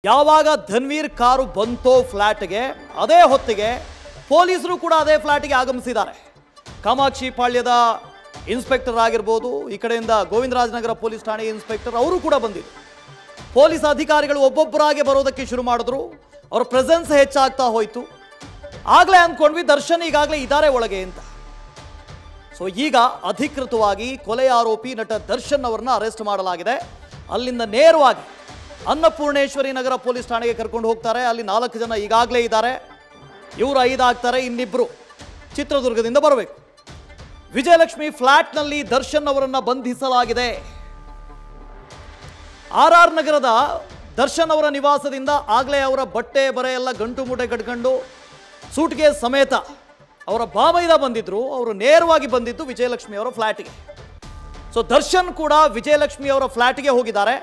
ಯಾವಾಗ ಧನ್ವೀರ್ ಕಾರು ಬಂತೋ ಫ್ಲಾಟ್ಗೆ ಅದೇ ಹೊತ್ತಿಗೆ ಪೊಲೀಸರು ಕೂಡ ಅದೇ ಫ್ಲಾಟ್ಗೆ ಆಗಮಿಸಿದ್ದಾರೆ. ಕಾಮಾಕ್ಷಿ ಪಾಳ್ಯದ ಇನ್ಸ್ಪೆಕ್ಟರ್ ಆಗಿರಬಹುದು, ಈ ಕಡೆಯಿಂದ ಗೋವಿಂದರಾಜನಗರ ಪೊಲೀಸ್ ಠಾಣೆ ಇನ್ಸ್ಪೆಕ್ಟರ್ ಅವರು ಕೂಡ ಬಂದಿದ್ರು. ಪೊಲೀಸ್ ಅಧಿಕಾರಿಗಳು ಒಬ್ಬೊಬ್ಬರಾಗೆ ಬರೋದಕ್ಕೆ ಶುರು ಮಾಡಿದ್ರು. ಅವರ ಪ್ರೆಸೆನ್ಸ್ ಹೆಚ್ಚಾಗ್ತಾ ಹೋಯಿತು. ಆಗಲೇ ಅಂದ್ಕೊಂಡ್ವಿ ದರ್ಶನ್ ಈಗಾಗಲೇ ಇದ್ದಾರೆ ಒಳಗೆ ಅಂತ. ಸೊ ಈಗ ಅಧಿಕೃತವಾಗಿ ಕೊಲೆ ಆರೋಪಿ ನಟ ದರ್ಶನ್ ಅವರನ್ನ ಅರೆಸ್ಟ್ ಮಾಡಲಾಗಿದೆ. ಅಲ್ಲಿಂದ ನೇರವಾಗಿ ಅನ್ನಪೂರ್ಣೇಶ್ವರಿ ನಗರ ಪೊಲೀಸ್ ಠಾಣೆಗೆ ಕರ್ಕೊಂಡು ಹೋಗ್ತಾರೆ. ಅಲ್ಲಿ 4 ಜನ ಈಗಾಗಲೇ ಇದ್ದಾರೆ. ಇವರು 5 ಆಗ್ತಾರೆ, ಇನ್ನಿಬ್ಬರು ಚಿತ್ರದುರ್ಗದಿಂದ ಬರಬೇಕು. ವಿಜಯಲಕ್ಷ್ಮಿ ಫ್ಲಾಟ್ನಲ್ಲಿ ದರ್ಶನ್ ಅವರನ್ನ ಬಂಧಿಸಲಾಗಿದೆ. RR ನಗರದ ದರ್ಶನ್ ಅವರ ನಿವಾಸದಿಂದ ಆಗಲೇ ಅವರ ಬಟ್ಟೆ ಬರೆ ಎಲ್ಲ ಗಂಟು ಮೂಟೆ ಕಟ್ಕೊಂಡು ಸೂಟ್ಗೆ ಸಮೇತ ಅವರ ಬಾಮೈದ ಬಂದಿದ್ರು. ಅವರು ನೇರವಾಗಿ ಬಂದಿದ್ದು ವಿಜಯಲಕ್ಷ್ಮಿ ಅವರ ಫ್ಲಾಟ್ಗೆ. ಸೊ ದರ್ಶನ್ ಕೂಡ ವಿಜಯಲಕ್ಷ್ಮಿ ಅವರ ಫ್ಲಾಟ್ಗೆ ಹೋಗಿದ್ದಾರೆ.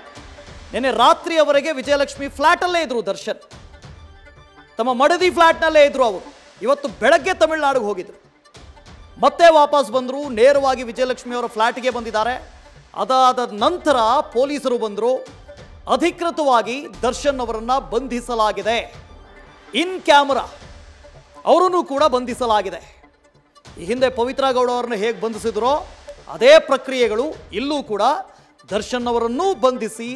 ನಿನ್ನೆ ರಾತ್ರಿಯವರೆಗೆ ವಿಜಯಲಕ್ಷ್ಮಿ ಫ್ಲಾಟಲ್ಲೇ ಇದ್ರು ದರ್ಶನ್. ತಮ್ಮ ಮಡದಿ ಫ್ಲಾಟ್ನಲ್ಲೇ ಇದ್ರು ಅವರು. ಇವತ್ತು ಬೆಳಗ್ಗೆ ತಮಿಳುನಾಡಿಗೆ ಹೋಗಿದ್ರು, ಮತ್ತೆ ವಾಪಸ್ ಬಂದರು. ನೇರವಾಗಿ ವಿಜಯಲಕ್ಷ್ಮಿ ಅವರ ಫ್ಲಾಟ್ಗೆ ಬಂದಿದ್ದಾರೆ. ಅದಾದ ನಂತರ ಪೊಲೀಸರು ಬಂದರು. ಅಧಿಕೃತವಾಗಿ ದರ್ಶನ್ ಅವರನ್ನ ಬಂಧಿಸಲಾಗಿದೆ. ಇನ್ ಕ್ಯಾಮರಾ ಅವರನ್ನು ಕೂಡ ಬಂಧಿಸಲಾಗಿದೆ. ಈ ಹಿಂದೆ ಪವಿತ್ರ ಗೌಡ ಅವರನ್ನು ಹೇಗೆ ಬಂಧಿಸಿದ್ರೋ ಅದೇ ಪ್ರಕ್ರಿಯೆಗಳು ಇಲ್ಲೂ ಕೂಡ ದರ್ಶನ್ ಅವರನ್ನೂ ಬಂಧಿಸಿ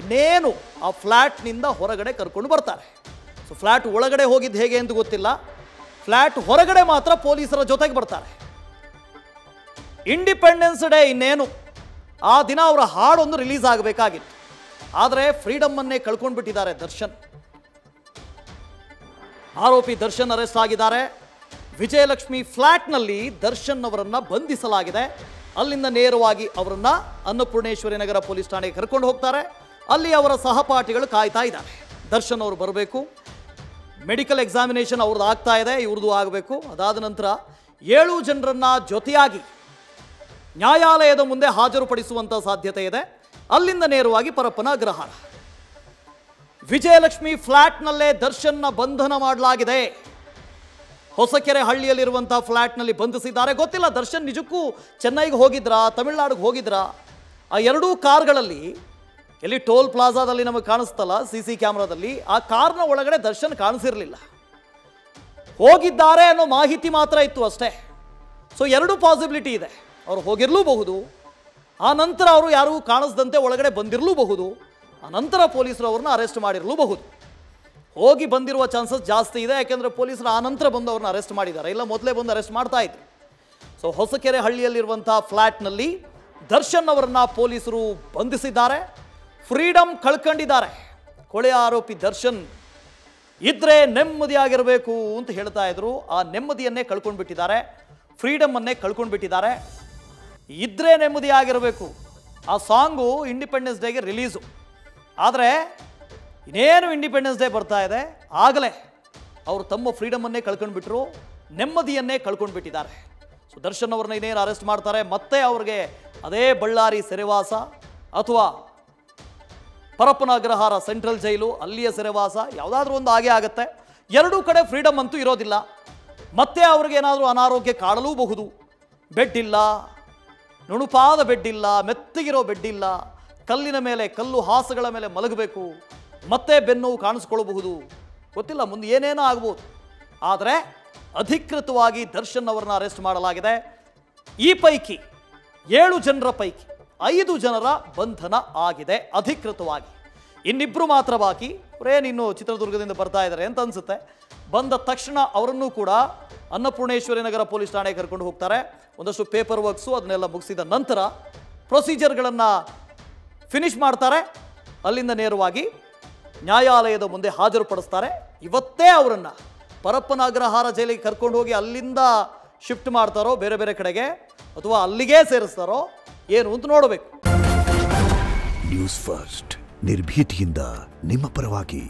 ಇನ್ನೇನು ಆ ಫ್ಲ್ಯಾಟ್ನಿಂದ ಹೊರಗಡೆ ಕರ್ಕೊಂಡು ಬರ್ತಾರೆ. ಸೊ ಫ್ಲ್ಯಾಟ್ ಒಳಗಡೆ ಹೋಗಿದ್ದು ಹೇಗೆ ಅಂತ ಗೊತ್ತಿಲ್ಲ, ಫ್ಲ್ಯಾಟ್ ಹೊರಗಡೆ ಮಾತ್ರ ಪೊಲೀಸರ ಜೊತೆಗೆ ಬರ್ತಾರೆ. ಇಂಡಿಪೆಂಡೆನ್ಸ್ ಡೇ ಇನ್ನೇನು ಆ ದಿನ ಅವರ ಹಾಡೊಂದು ರಿಲೀಸ್ ಆಗಬೇಕಾಗಿತ್ತು. ಆದರೆ ಫ್ರೀಡಮ್ಮನ್ನೇ ಕಳ್ಕೊಂಡ್ಬಿಟ್ಟಿದ್ದಾರೆ ದರ್ಶನ್. ಆರೋಪಿ ದರ್ಶನ್ ಅರೆಸ್ಟ್ ಆಗಿದ್ದಾರೆ. ವಿಜಯಲಕ್ಷ್ಮಿ ಫ್ಲ್ಯಾಟ್ನಲ್ಲಿ ದರ್ಶನ್ ಅವರನ್ನ ಬಂಧಿಸಲಾಗಿದೆ. ಅಲ್ಲಿಂದ ನೇರವಾಗಿ ಅವರನ್ನ ಅನ್ನಪೂರ್ಣೇಶ್ವರಿ ನಗರ ಪೊಲೀಸ್ ಠಾಣೆಗೆ ಕರ್ಕೊಂಡು ಹೋಗ್ತಾರೆ. ಅಲ್ಲಿ ಅವರ ಸಹಪಾಠಿಗಳು ಕಾಯ್ತಾ ಇದ್ದಾರೆ. ದರ್ಶನ್ ಅವರು ಬರಬೇಕು, ಮೆಡಿಕಲ್ ಎಕ್ಸಾಮಿನೇಷನ್ ಅವ್ರದ್ದು ಆಗ್ತಾ ಇದೆ, ಇವ್ರದ್ದು ಆಗಬೇಕು. ಅದಾದ ನಂತರ 7 ಜನರನ್ನ ಜೊತೆಯಾಗಿ ನ್ಯಾಯಾಲಯದ ಮುಂದೆ ಹಾಜರುಪಡಿಸುವಂಥ ಸಾಧ್ಯತೆ ಇದೆ. ಅಲ್ಲಿಂದ ನೇರವಾಗಿ ಪರಪ್ಪನ ಅಗ್ರಹಾರ. ವಿಜಯಲಕ್ಷ್ಮಿ ಫ್ಲ್ಯಾಟ್ನಲ್ಲೇ ದರ್ಶನ್ನ ಬಂಧನ ಮಾಡಲಾಗಿದೆ. ಹೊಸಕೆರೆ ಹಳ್ಳಿಯಲ್ಲಿರುವಂತಹ ಫ್ಲ್ಯಾಟ್ನಲ್ಲಿ ಬಂಧಿಸಿದ್ದಾರೆ. ಗೊತ್ತಿಲ್ಲ ದರ್ಶನ್ ನಿಜಕ್ಕೂ ಚೆನ್ನೈಗೆ ಹೋಗಿದ್ರಾ, ತಮಿಳುನಾಡಿಗೆ ಹೋಗಿದ್ರಾ? ಆ 2 ಕಾರ್ಗಳಲ್ಲಿ ಎಲ್ಲಿ ಟೋಲ್ ಪ್ಲಾಜಾದಲ್ಲಿ ನಮಗೆ ಕಾಣಿಸ್ತಲ್ಲ CC ಕ್ಯಾಮ್ರಾದಲ್ಲಿ, ಆ ಕಾರ್ನ ಒಳಗಡೆ ದರ್ಶನ್ ಕಾಣಿಸಿರಲಿಲ್ಲ. ಹೋಗಿದ್ದಾರೆ ಅನ್ನೋ ಮಾಹಿತಿ ಮಾತ್ರ ಇತ್ತು ಅಷ್ಟೇ. ಸೊ 2 ಪಾಸಿಬಿಲಿಟಿ ಇದೆ. ಅವರು ಹೋಗಿರಲೂಬಹುದು, ಆ ನಂತರ ಅವರು ಯಾರೂ ಕಾಣಿಸ್ದಂತೆ ಒಳಗಡೆ ಬಂದಿರಲೂಬಹುದು, ಆ ನಂತರ ಪೊಲೀಸರು ಅವ್ರನ್ನ ಅರೆಸ್ಟ್ ಮಾಡಿರಲೂಬಹುದು. ಹೋಗಿ ಬಂದಿರುವ ಚಾನ್ಸಸ್ ಜಾಸ್ತಿ ಇದೆ, ಯಾಕೆಂದರೆ ಪೊಲೀಸರು ಆ ನಂತರ ಬಂದು ಅವ್ರನ್ನ ಅರೆಸ್ಟ್ ಮಾಡಿದ್ದಾರೆ, ಇಲ್ಲ ಮೊದಲೇ ಬಂದು ಅರೆಸ್ಟ್ ಮಾಡ್ತಾ ಇದ್ರು. ಸೊ ಹೊಸಕೆರೆ ಹಳ್ಳಿಯಲ್ಲಿರುವಂಥ ಫ್ಲ್ಯಾಟ್ನಲ್ಲಿ ದರ್ಶನ್ ಅವರನ್ನ ಪೊಲೀಸರು ಬಂಧಿಸಿದ್ದಾರೆ. ಫ್ರೀಡಮ್ ಕಳ್ಕೊಂಡಿದ್ದಾರೆ. ಕೊಲೆ ಆರೋಪಿ ದರ್ಶನ್ ಇದ್ರೆ ನೆಮ್ಮದಿಯಾಗಿರಬೇಕು ಅಂತ ಹೇಳ್ತಾ ಇದ್ರು. ಆ ನೆಮ್ಮದಿಯನ್ನೇ ಕಳ್ಕೊಂಡ್ಬಿಟ್ಟಿದ್ದಾರೆ, ಫ್ರೀಡಮನ್ನೇ ಕಳ್ಕೊಂಡ್ಬಿಟ್ಟಿದ್ದಾರೆ. ಇದ್ರೆ ನೆಮ್ಮದಿಯಾಗಿರಬೇಕು ಆ ಸಾಂಗು ಇಂಡಿಪೆಂಡೆನ್ಸ್ ಡೇಗೆ ರಿಲೀಸು. ಆದರೆ ಇನ್ನೇನು ಇಂಡಿಪೆಂಡೆನ್ಸ್ ಡೇ ಬರ್ತಾ ಇದೆ, ಆಗಲೇ ಅವರು ತಮ್ಮ ಫ್ರೀಡಮನ್ನೇ ಕಳ್ಕೊಂಡ್ಬಿಟ್ರು, ನೆಮ್ಮದಿಯನ್ನೇ ಕಳ್ಕೊಂಡ್ಬಿಟ್ಟಿದ್ದಾರೆ. ಸೊ ದರ್ಶನ್ ಅವ್ರನ್ನ ಇನ್ನೇನು ಅರೆಸ್ಟ್ ಮಾಡ್ತಾರೆ, ಮತ್ತೆ ಅವ್ರಿಗೆ ಅದೇ ಬಳ್ಳಾರಿ ಸೆರೆವಾಸ ಅಥವಾ ಪರಪ್ಪನ ಅಗ್ರಹಾರ ಸೆಂಟ್ರಲ್ ಜೈಲು ಅಲ್ಲಿಯ ಸೆರೆವಾಸ ಯಾವುದಾದ್ರೂ ಒಂದು ಆಗೇ ಆಗುತ್ತೆ. 2 ಕಡೆ ಫ್ರೀಡಮ್ ಅಂತೂ ಇರೋದಿಲ್ಲ. ಮತ್ತೆ ಅವ್ರಿಗೇನಾದರೂ ಅನಾರೋಗ್ಯ ಕಾಡಲೂಬಹುದು. ಬೆಡ್ ಇಲ್ಲ, ನುಣುಪಾದ ಬೆಡ್ ಇಲ್ಲ, ಮೆತ್ತಗಿರೋ ಬೆಡ್ ಇಲ್ಲ, ಕಲ್ಲಿನ ಮೇಲೆ ಕಲ್ಲು ಹಾಸುಗಳ ಮೇಲೆ ಮಲಗಬೇಕು, ಮತ್ತೆ ಬೆನ್ನು ಕಾಣಿಸ್ಕೊಳ್ಬಹುದು. ಗೊತ್ತಿಲ್ಲ, ಮುಂದೆ ಏನೇನೋ ಆಗ್ಬೋದು. ಆದರೆ ಅಧಿಕೃತವಾಗಿ ದರ್ಶನ್ ಅವರನ್ನ ಅರೆಸ್ಟ್ ಮಾಡಲಾಗಿದೆ. ಈ ಪೈಕಿ 7 ಜನರ ಪೈಕಿ 5 ಜನರ ಬಂಧನ ಆಗಿದೆ ಅಧಿಕೃತವಾಗಿ. ಇನ್ನಿಬ್ಬರು ಮಾತ್ರ ಬಾಕಿ. ಅವರೇನಿನ್ನು ಚಿತ್ರದುರ್ಗದಿಂದ ಬರ್ತಾ ಇದ್ದಾರೆ ಅಂತ ಅನ್ಸುತ್ತೆ. ಬಂದ ತಕ್ಷಣ ಅವರನ್ನು ಕೂಡ ಅನ್ನಪೂರ್ಣೇಶ್ವರಿ ನಗರ ಪೊಲೀಸ್ ಠಾಣೆಗೆ ಕರ್ಕೊಂಡು ಹೋಗ್ತಾರೆ. ಒಂದಷ್ಟು ಪೇಪರ್ ವರ್ಕ್ಸು ಅದನ್ನೆಲ್ಲ ಮುಗಿಸಿದ ನಂತರ ಪ್ರೊಸೀಜರ್ಗಳನ್ನು ಫಿನಿಶ್ ಮಾಡ್ತಾರೆ. ಅಲ್ಲಿಂದ ನೇರವಾಗಿ ನ್ಯಾಯಾಲಯದ ಮುಂದೆ ಹಾಜರುಪಡಿಸ್ತಾರೆ. ಇವತ್ತೇ ಅವರನ್ನು ಪರಪ್ಪನ ಅಗ್ರಹಾರ ಜೈಲಿಗೆ ಕರ್ಕೊಂಡು ಹೋಗಿ ಅಲ್ಲಿಂದ ಶಿಫ್ಟ್ ಮಾಡ್ತಾರೋ ಬೇರೆ ಬೇರೆ ಕಡೆಗೆ, ಅಥವಾ ಅಲ್ಲಿಗೆ ಸೇರಿಸ್ತಾರೋ ಏನು ಅಂತ ನೋಡಬೇಕು. ನ್ಯೂಸ್ ಫಸ್ಟ್ ನಿರ್ಭೀತಿಯಿಂದ ನಿಮ್ಮ ಪರವಾಗಿ.